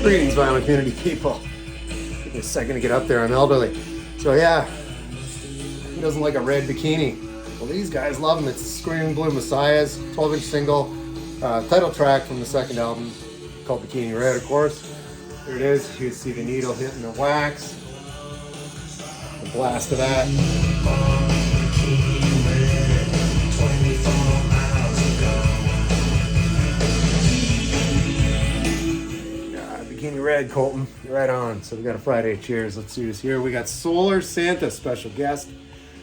Greetings, violent community people. Give me a second to get up there. I'm elderly. So yeah, who doesn't like a red bikini? Well, these guys love them. It's Screaming Blue Messiah's 12-inch single, title track from the second album called Bikini Red, of course. There it is. You can see the needle hitting the wax. The blast of that. Bikini Red, Colton. Right on. So we got a Friday cheers. Let's do this here. We got Solar Santa, special guest.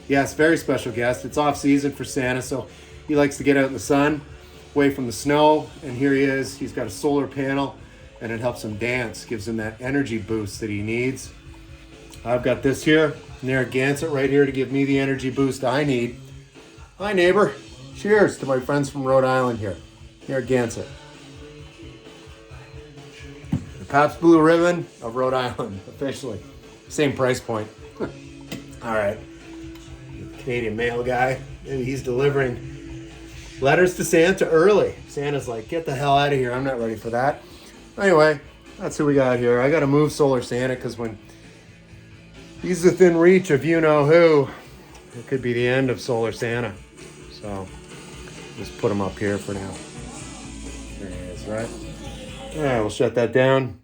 Yes, very special guest. It's off season for Santa, so he likes to get out in the sun, away from the snow. And here he is. He's got a solar panel, and it helps him dance, gives him that energy boost that he needs. I've got this here, Narragansett, right here to give me the energy boost I need. Hi, neighbor. Cheers to my friends from Rhode Island here. Narragansett. The Pabst Blue Ribbon of Rhode Island, officially. Same price point. All right. Canadian mail guy. Maybe he's delivering letters to Santa early. Santa's like, get the hell out of here. I'm not ready for that. Anyway, that's who we got here. I got to move Solar Santa because when he's within reach of you-know-who, it could be the end of Solar Santa. So, just put him up here for now. There he is, right? All right, we'll shut that down.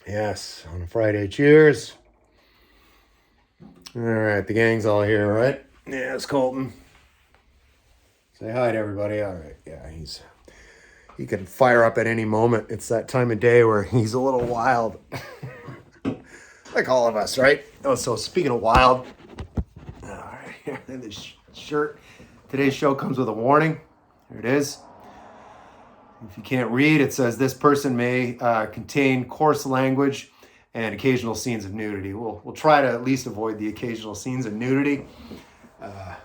Yes, on a Friday. Cheers. All right, the gang's all here, right? Yeah, it's Colton. Say hi to everybody. All right, yeah, he can fire up at any moment. It's that time of day where he's a little wild. Like all of us, right? Oh, so speaking of wild, all right, here, this shirt. Today's show comes with a warning. Here it is. If you can't read, it says this person may contain coarse language and occasional scenes of nudity. We'll try to at least avoid the occasional scenes of nudity.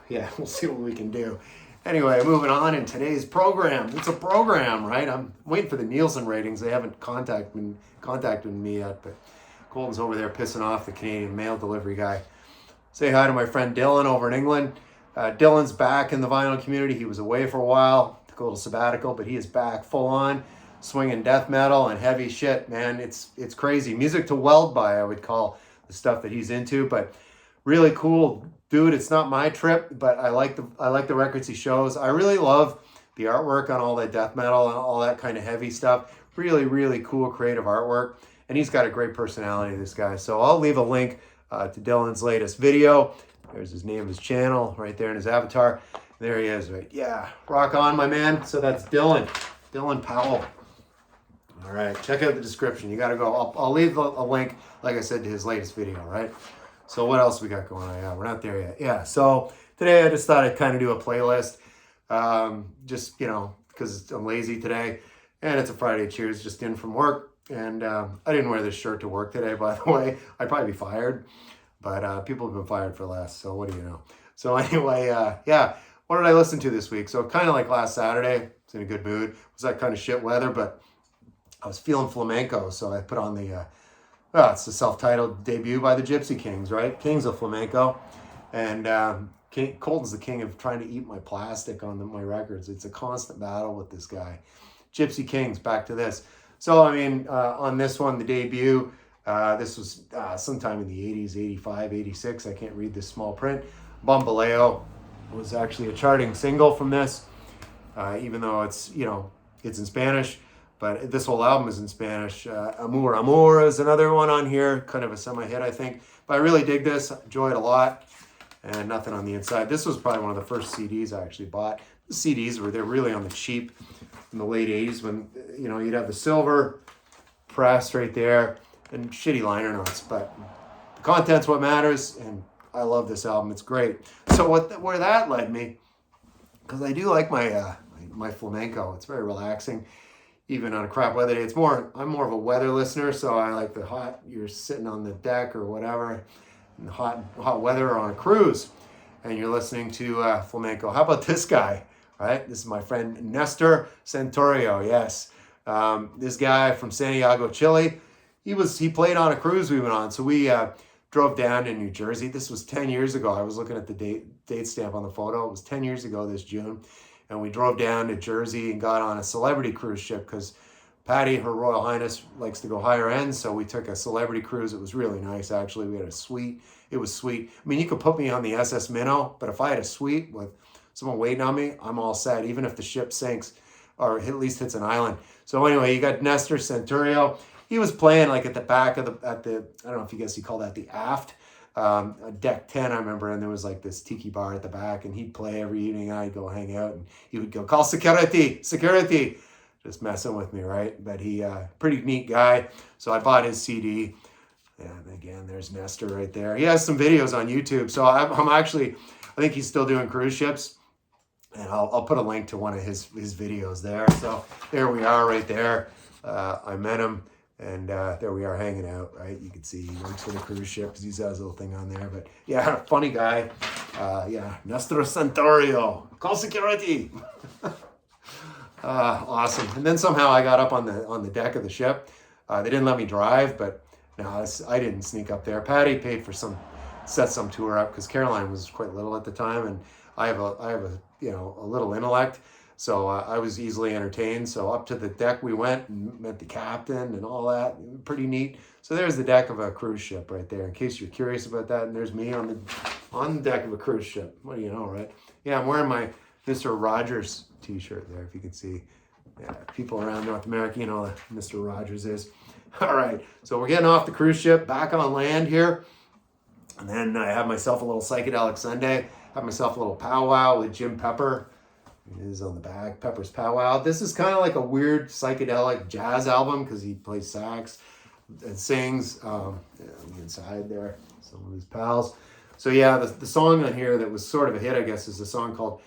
Yeah, we'll see what we can do. Anyway, moving on in today's program. It's a program, right? I'm waiting for the Nielsen ratings. They haven't contacted me yet, but Colton's over there pissing off the Canadian mail delivery guy. Say hi to my friend Dylan over in England. Dylan's back in the vinyl community. He was away for a while, took a little sabbatical, but he is back full on. Swinging death metal and heavy shit, man. It's crazy. Music to weld by, I would call the stuff that he's into, but really cool dude. It's not my trip, but I like the records he shows. I really love the artwork on all that death metal and all that kind of heavy stuff. Really, really cool creative artwork. And he's got a great personality, this guy. So I'll leave a link to Dylan's latest video. There's his name, his channel right there in his avatar. There he is, right? Yeah, rock on, my man. So that's Dylan Powell. All right, check out the description. You got to go. I'll leave a link, like I said, to his latest video, right? So what else we got going on? Yeah, we're not there yet. Yeah, so today I just thought I'd kind of do a playlist. Just, because I'm lazy today. And it's a Friday cheers, just in from work. And I didn't wear this shirt to work today, by the way. I'd probably be fired. But people have been fired for less, so what do you know? So anyway, yeah. What did I listen to this week? So kind of like last Saturday. I was in a good mood. It was that kind of shit weather, but I was feeling flamenco, so I put on it's the self-titled debut by the Gypsy Kings, right? Kings of Flamenco. And Colton's the king of trying to eat my plastic on my records. It's a constant battle with this guy. Gypsy Kings, back to this. So, I mean, on this one, the debut, this was sometime in the 80s, 85, 86. I can't read this small print. Bambaleo was actually a charting single from this, even though it's in Spanish. But this whole album is in Spanish. Amor Amor is another one on here, kind of a semi-hit, I think. But I really dig this, enjoy it a lot, and nothing on the inside. This was probably one of the first CDs I actually bought. The CDs they're really on the cheap in the late 80s when, you'd have the silver press right there and shitty liner notes. But the content's what matters, and I love this album. It's great. So where that led me, because I do like my flamenco. It's very relaxing. Even on a crap weather day. I'm more of a weather listener, so I like the hot, you're sitting on the deck or whatever, in the hot weather or on a cruise, and you're listening to flamenco. How about this guy, right? This is my friend Nestor Centurio, yes. This guy from Santiago, Chile. He played on a cruise we went on, so we drove down to New Jersey. This was 10 years ago. I was looking at the date stamp on the photo. It was 10 years ago this June. And we drove down to Jersey and got on a celebrity cruise ship because Patty, Her Royal Highness, likes to go higher end, so we took a celebrity cruise. It was really nice, actually. We had a suite. It was sweet. I mean, you could put me on the SS Minnow, but if I had a suite with someone waiting on me, I'm all set, even if the ship sinks or at least hits an island. So anyway, you got Nestor Centurio. He was playing like at the back of the, I don't know if you guys you call that the aft, deck 10, I remember, and there was like this tiki bar at the back, and he'd play every evening. I'd go hang out, and he would go, call security, just messing with me, right? But he, pretty neat guy. So I bought his CD. And again, there's Nestor right there. He has some videos on YouTube. So I'm actually, I think he's still doing cruise ships. And I'll put a link to one of his videos there. So there we are right there. I met him, and there we are hanging out, right? You can see he works for the cruise ship because he's got his little thing on there. But yeah, funny guy. Yeah, Nestor Centurio. Call security. Awesome. And then somehow I got up on the deck of the ship. They didn't let me drive, but no, I didn't sneak up there. Patty paid for set some tour up because Caroline was quite little at the time, and I have a little intellect, so I was easily entertained. So up to the deck we went and met the captain and all that. Pretty neat. So there's the deck of a cruise ship right there, in case you're curious about that. And there's me on the deck of a cruise ship. What do you know, right? Yeah, I'm wearing my Mr. Rogers t-shirt there, if you can see. Yeah, people around North America, you know who Mr. Rogers is. All right, so we're getting off the cruise ship, back on land here. And then I have myself a little psychedelic Sunday. Have myself a little powwow with Jim Pepper. It is on the back, Pepper's Powwow. This is kind of like a weird psychedelic jazz album because he plays sax and sings. On the inside there, some of his pals. So yeah, the song on here that was sort of a hit, I guess, is a song called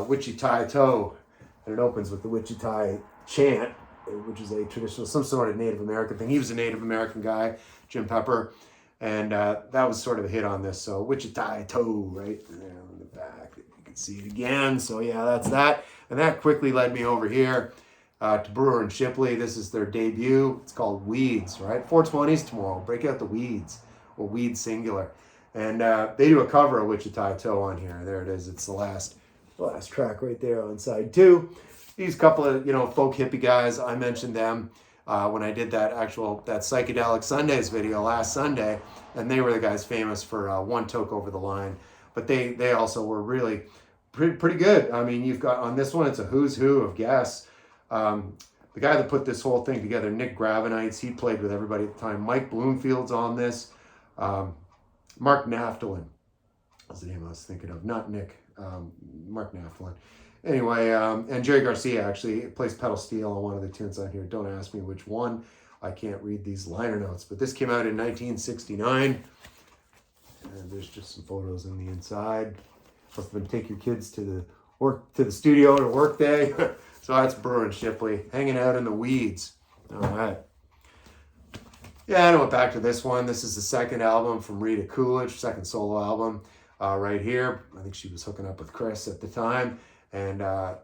Wichita Toe. And it opens with the Wichita chant, which is a traditional, some sort of Native American thing. He was a Native American guy, Jim Pepper. And that was sort of a hit on this. So Wichita Toe, right there on the back. You can see it again. So yeah, that's that. And that quickly led me over here to Brewer and Shipley. This is their debut. It's called Weeds, right? 420s tomorrow. Break out the weeds, or weeds singular. And they do a cover of Wichita Toe on here. There it is. It's the last track right there on side 2. These couple of, folk hippie guys, I mentioned them when I did that Psychedelic Sundays video last Sunday, and they were the guys famous for One Toke Over the Line. But they also were really pretty good. I mean, you've got on this one, it's a who's who of guests. The guy that put this whole thing together, Nick Gravenites, he played with everybody at the time. Mike Bloomfield's on this. Mark Naftalin was the name I was thinking of, not Nick. Mark Naftalin. Anyway, and Jerry Garcia actually plays pedal steel on one of the tunes on here. Don't ask me which one. I can't read these liner notes, but this came out in 1969. And there's just some photos in the inside. Must have been take your kids to the studio to work day. So that's Brewer and Shipley hanging out in the weeds. All right. Yeah, and I went back to this one. This is the second album from Rita Coolidge, second solo album. Right here, I think she was hooking up with Chris at the time, and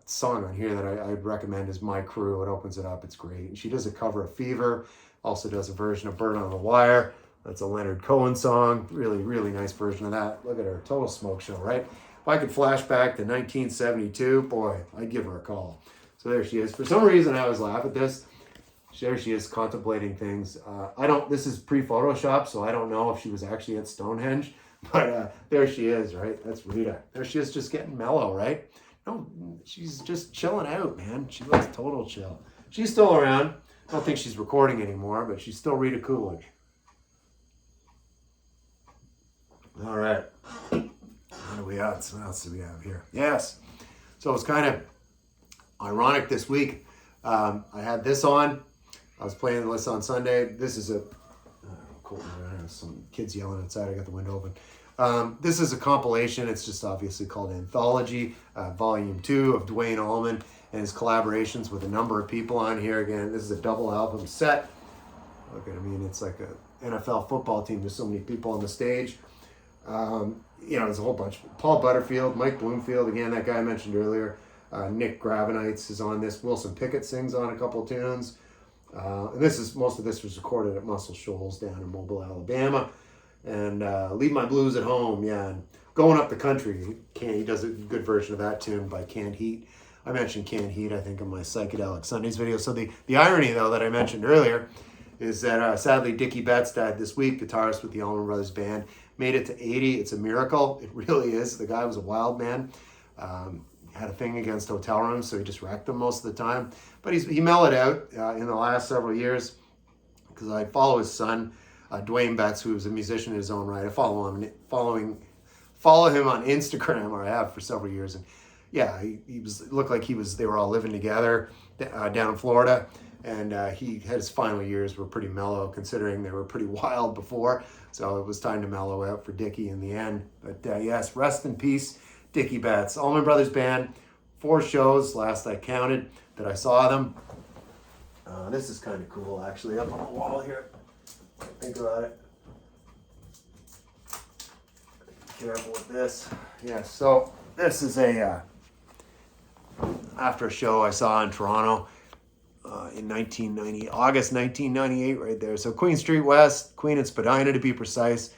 song on here that I'd recommend is My Crew. It opens it up, it's great. And she does a cover of Fever, also does a version of Bird on the Wire. That's a Leonard Cohen song, really, really nice version of that. Look at her, total smoke show, right? If I could flash back to 1972, boy, I'd give her a call. So there she is. For some reason, I always laugh at this. There she is contemplating things. This is pre-Photoshop, so I don't know if she was actually at Stonehenge. But there she is, right? That's Rita. There she is, just getting mellow, right? No, she's just chilling out, man. She looks total chill. She's still around. I don't think she's recording anymore, but she's still Rita Coolidge. All right. What else do we have here? Yes. So it's kind of ironic this week. I had this on. I was playing this on Sunday. This is cool. I have some kids yelling outside. I got the window open. This is a compilation. It's just obviously called Anthology, Volume 2 of Dwayne Allman and his collaborations with a number of people on here. Again, this is a double album set. Look at, it's like a NFL football team. There's so many people on the stage. There's a whole bunch. Paul Butterfield, Mike Bloomfield, again, that guy I mentioned earlier. Nick Gravenites is on this. Wilson Pickett sings on a couple of tunes. And most of this was recorded at Muscle Shoals down in Mobile, Alabama. And Leave My Blues at Home, yeah. And Going Up the Country, he does a good version of that tune by Canned Heat I mentioned Canned Heat, I think, in my Psychedelic Sundays video. So the irony, though, that I mentioned earlier is that sadly Dickie Betts died this week, guitarist with the Allman Brothers Band. Made it to 80. It's a miracle. It really is. The guy was a wild man. Had a thing against hotel rooms, so he just wrecked them most of the time. But he mellowed out in the last several years, because I follow his son, Dwayne Betts, who's a musician in his own right. I follow him on Instagram, or I have for several years. And yeah, he looked like they were all living together down in Florida. And he had his final years were pretty mellow, considering they were pretty wild before. So it was time to mellow out for Dickie in the end. But yes, rest in peace, Dickie Betts. Allman Brothers Band, 4 shows, last I counted, that I saw them. This is kind of cool, actually, up on the wall here. Think about it. Be careful with this. Yeah, so this is after a show I saw in Toronto in August 1998, right there. So Queen Street West, Queen and Spadina to be precise.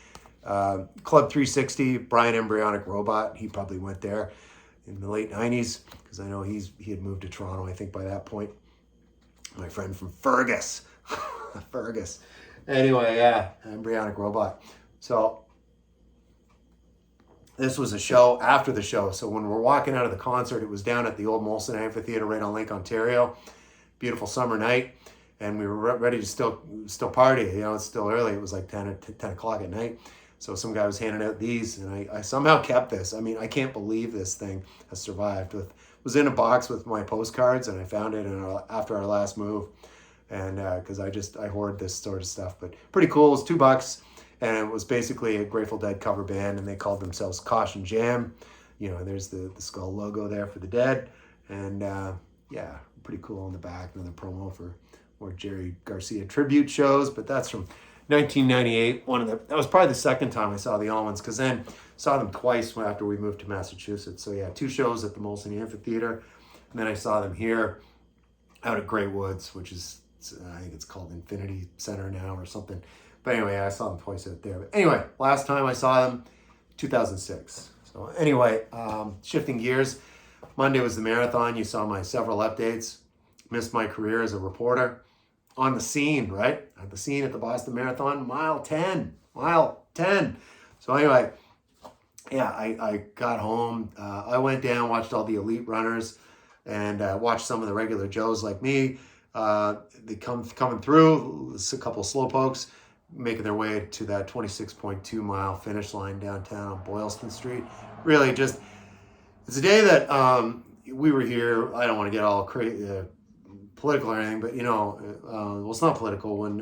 Club 360, Brian Embryonic Robot, he probably went there in the late 90s, because I know he had moved to Toronto, I think, by that point. My friend from Fergus. Fergus. Anyway, yeah, Embryonic Robot. So this was a show after the show. So when we're walking out of the concert, it was down at the old Molson Amphitheater right on Lake Ontario. Beautiful summer night. And we were ready to still party. You know, it's still early. It was like 10 o'clock at night. So some guy was handing out these, and I somehow kept this. I mean, I can't believe this thing has survived. Was in a box with my postcards, and I found it after our last move. And because I hoard this sort of stuff. But pretty cool. It was $2. And it was basically a Grateful Dead cover band, and they called themselves Caution Jam. You know, there's the skull logo there for the Dead. And yeah, pretty cool on the back. Another promo for more Jerry Garcia tribute shows. But that's from 1998. That was probably the second time I saw the Allmans, because then saw them twice after we moved to Massachusetts. So yeah, 2 shows at the Molson Amphitheater. And then I saw them here out at Great Woods, which is, I think it's called Infinity Center now or something. But anyway, I saw them twice out there. But anyway, last time I saw them, 2006. So anyway, shifting gears. Monday was the marathon. You saw my several updates. Missed my career as a reporter. On the scene, right? At the scene at the Boston Marathon, mile 10. So anyway, yeah, I got home. I went down, watched all the elite runners, and watched some of the regular Joes like me. They coming through, a couple of slowpokes, making their way to that 26.2 mile finish line downtown on Boylston Street. Really just, it's a day that we were here. I don't want to get all political or anything, but you know, well, it's not political when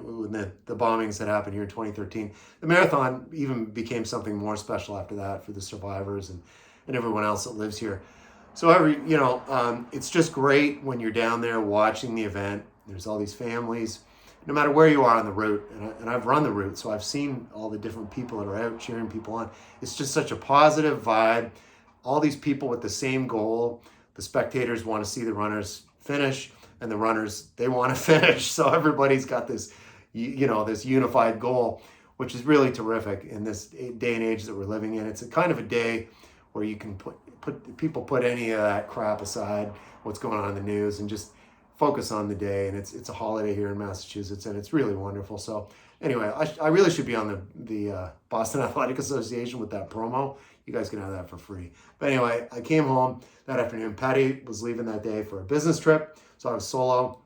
the bombings that happened here in 2013. The marathon even became something more special after that for the survivors and everyone else that lives here. So it's just great when you're down there watching the event. There's all these families, no matter where you are on the route, and I've run the route, so I've seen all the different people that are out cheering people on. It's just such a positive vibe. All these people with the same goal. The spectators want to see the runners finish, and the runners, they want to finish. So everybody's got this, this unified goal, which is really terrific in this day and age that we're living in. It's a kind of a day where you can put any of that crap aside, what's going on in the news, and just focus on the day. And it's a holiday here in Massachusetts, and it's really wonderful. So anyway, I really should be on the Boston Athletic Association with that promo. You guys can have that for free. But anyway, I came home that afternoon. Patty was leaving that day for a business trip, so I was solo.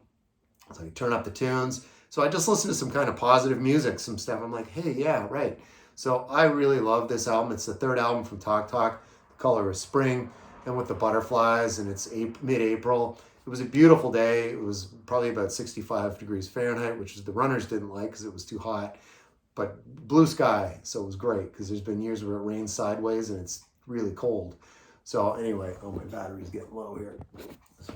So I turned up the tunes. So I just listened to some kind of positive music, some stuff. I'm like, hey, yeah, right. So I really love this album. It's the 3rd album from Talk Talk, The Color of Spring, and with the butterflies, and it's mid-April. It was a beautiful day. It was probably about 65 degrees Fahrenheit, which the runners didn't like because it was too hot. But blue sky, so it was great, because there's been years where it rains sideways and it's really cold. So anyway, my battery's getting low here. So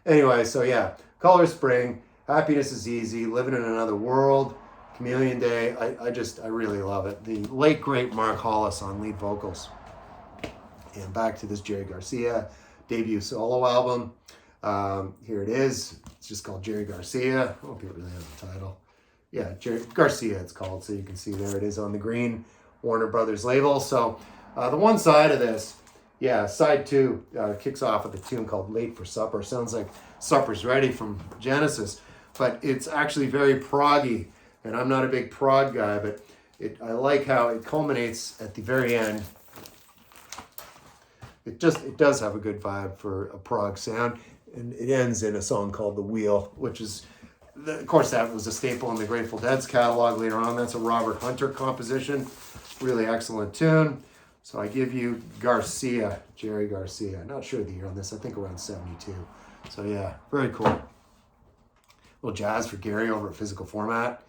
anyway, so yeah, Color Spring, Happiness is Easy, Living in Another World, Chameleon Day. I really love it. The late, great Mark Hollis on lead vocals. And back to this Jerry Garcia debut solo album. Here it is. It's just called Jerry Garcia. I hope you really have the title. Yeah, Jerry Garcia it's called. So you can see there it is on the green Warner Brothers label. So the one side of this Yeah, side 2 kicks off with a tune called Late for Supper. Sounds like Supper's Ready from Genesis, but it's actually very proggy, and I'm not a big prog guy, but I like how it culminates at the very end. It does have a good vibe for a prog sound, and it ends in a song called The Wheel, which is, of course, that was a staple in the Grateful Dead's catalog later on. That's a Robert Hunter composition. Really excellent tune. So I give you Garcia, Jerry Garcia. Not sure the year on this. I think around 72. So yeah, very cool. A little jazz for Gary over at Physical Format.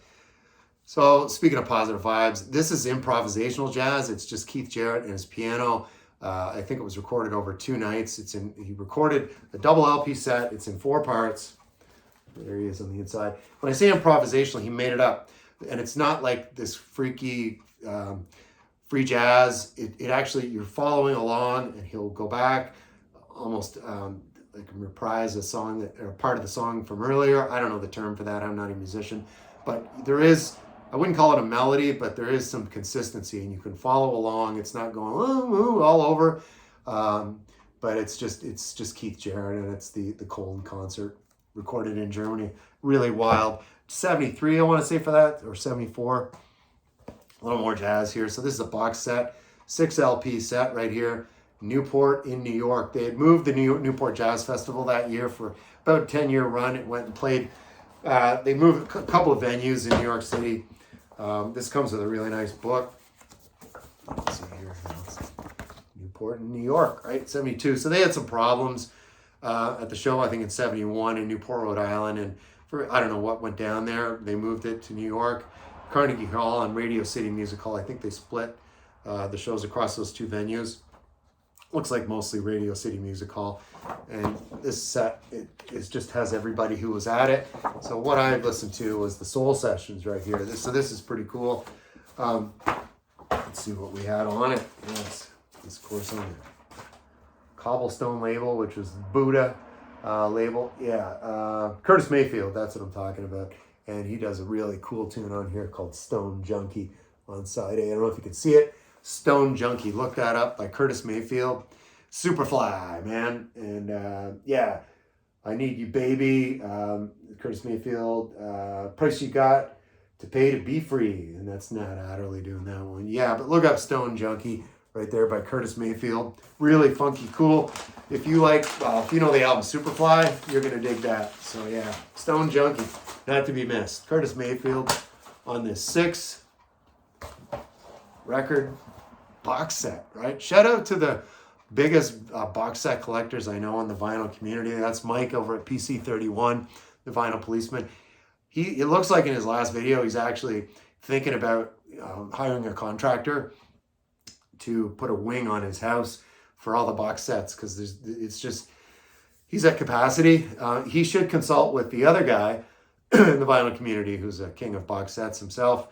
So speaking of positive vibes, this is improvisational jazz. It's just Keith Jarrett and his piano. I think it was recorded over 2 nights. He recorded a double LP set. It's in 4 parts. There he is on the inside. When I say improvisational, he made it up. And it's not like this freaky free jazz. It actually, you're following along, and he'll go back almost like reprise a song or part of the song from earlier. I don't know the term for that. I'm not a musician. But there is, I wouldn't call it a melody, but there is some consistency, and you can follow along. It's not going ooh, all over, but it's just Keith Jarrett, and it's the Cologne concert recorded in Germany. Really wild. 73, I want to say for that, or 74. A little more jazz here. So this is a box set, 6 LP set right here. Newport in New York. They had moved the Newport Jazz Festival that year for about a 10-year run. It went and played. They moved a couple of venues in New York City. This comes with a really nice book. Let's see here. Newport in New York, right? 72. So they had some problems at the show, I think in 71 in Newport, Rhode Island. And I don't know what went down there. They moved it to New York. Carnegie Hall and Radio City Music Hall. I think they split the shows across those 2 venues. Looks like mostly Radio City Music Hall. And this set, it just has everybody who was at it. So what I listened to was the Soul Sessions right here. So this is pretty cool. Let's see what we had on it. Yes, this of course on the Cobblestone label, which was Buddha label. Yeah, Curtis Mayfield, that's what I'm talking about. And he does a really cool tune on here called Stone Junkie on side A. I don't know if you can see it. Stone Junkie. Look that up by Curtis Mayfield. Superfly, man. And yeah, I Need You Baby. Curtis Mayfield. Price You Got to Pay to Be Free. And that's Nat Adderley doing that one. Yeah, but look up Stone Junkie right there by Curtis Mayfield. Really funky, cool. If you like, if you know the album Superfly, you're going to dig that. So yeah, Stone Junkie. Not to be missed. Curtis Mayfield on this 6 record box set, right? Shout out to the biggest box set collectors I know in the vinyl community. That's Mike over at PC31, the vinyl policeman. It looks like in his last video, he's actually thinking about hiring a contractor to put a wing on his house for all the box sets, because he's at capacity. He should consult with the other guy in the vinyl community, who's a king of box sets himself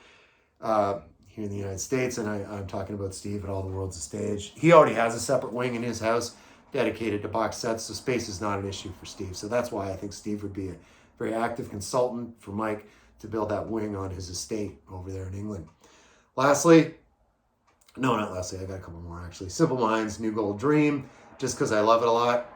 here in the United States, and I'm talking about Steve at All the World's a Stage. He already has a separate wing in his house dedicated to box sets, so space is not an issue for Steve. So that's why I think Steve would be a very active consultant for Mike to build that wing on his estate over there in England. Lastly, no, not lastly, I got a couple more actually. Simple Minds, New Gold Dream, just because I love it a lot.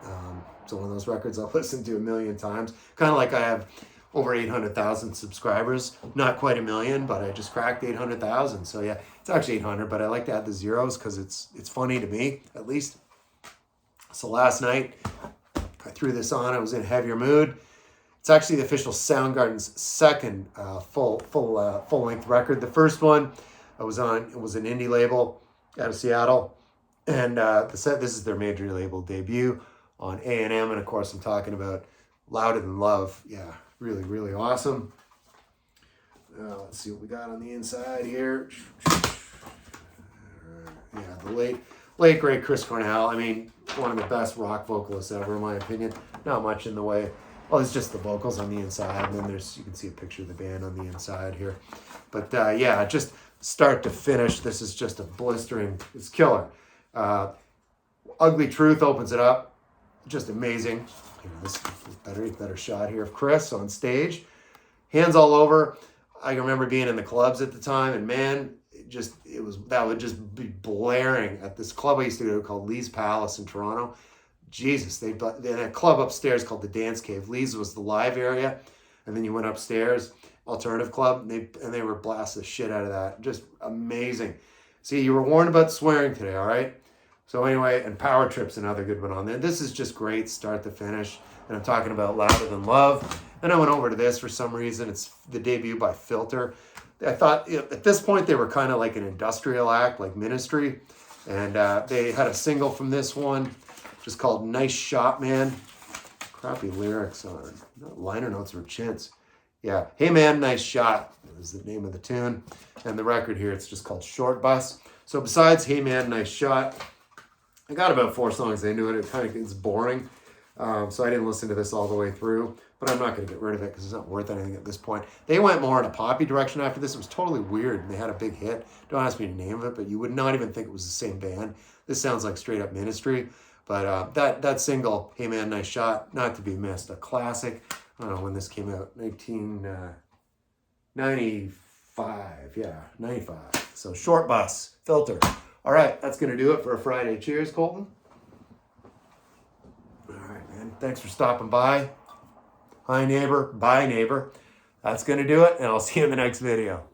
It's one of those records I've listened to a million times. Kind of like I have over 800,000 subscribers. Not quite a million, but I just cracked 800,000. So yeah, it's actually 800, but I like to add the zeros because it's funny to me, at least. So last night, I threw this on. I was in a heavier mood. It's actually the official Soundgarden's second full-length record. The first one I was on, it was an indie label out of Seattle. And this is their major label debut on A&M. And of course, I'm talking about Louder Than Love. Yeah, really, really awesome. Let's see what we got on the inside here. Yeah, the late great Chris Cornell. I mean, one of the best rock vocalists ever, in my opinion. Not much in the way. Well, it's just the vocals on the inside, and then you can see a picture of the band on the inside here. But yeah, just start to finish, this is just a blistering, it's killer. Ugly Truth opens it up, just amazing. Here, this is better shot here of Chris on stage, hands all over. I remember being in the clubs at the time, and man, that would just be blaring at this club I used to go to called Lee's Palace in Toronto. Jesus, they had a club upstairs called the Dance Cave. Lee's was the live area, and then you went upstairs, alternative club, and they were blasting the shit out of that. Just amazing. See, you were warned about swearing today, all right? So anyway, and Power Trip's another good one on there. This is just great, start to finish. And I'm talking about Louder Than Love. And I went over to this for some reason. It's the debut by Filter. I thought at this point they were kind of like an industrial act, like Ministry. And they had a single from this one, just called Nice Shot, Man. Crappy lyrics on liner notes were chintz. Yeah, Hey Man, Nice Shot is the name of the tune. And the record here, it's just called Short Bus. So besides Hey Man, Nice Shot, I got about 4 songs into it. It kind of gets boring. So I didn't listen to this all the way through. But I'm not going to get rid of it because it's not worth anything at this point. They went more in a poppy direction after this. It was totally weird. And they had a big hit. Don't ask me to name it, but you would not even think it was the same band. This sounds like straight up Ministry. But that single, Hey Man, Nice Shot, not to be missed. A classic. I don't know when this came out. 1995. Yeah, 95. So Short Bus, Filter. All right, that's going to do it for a Friday. Cheers, Colton. All right, man. Thanks for stopping by. Hi, neighbor. Bye, neighbor. That's going to do it, and I'll see you in the next video.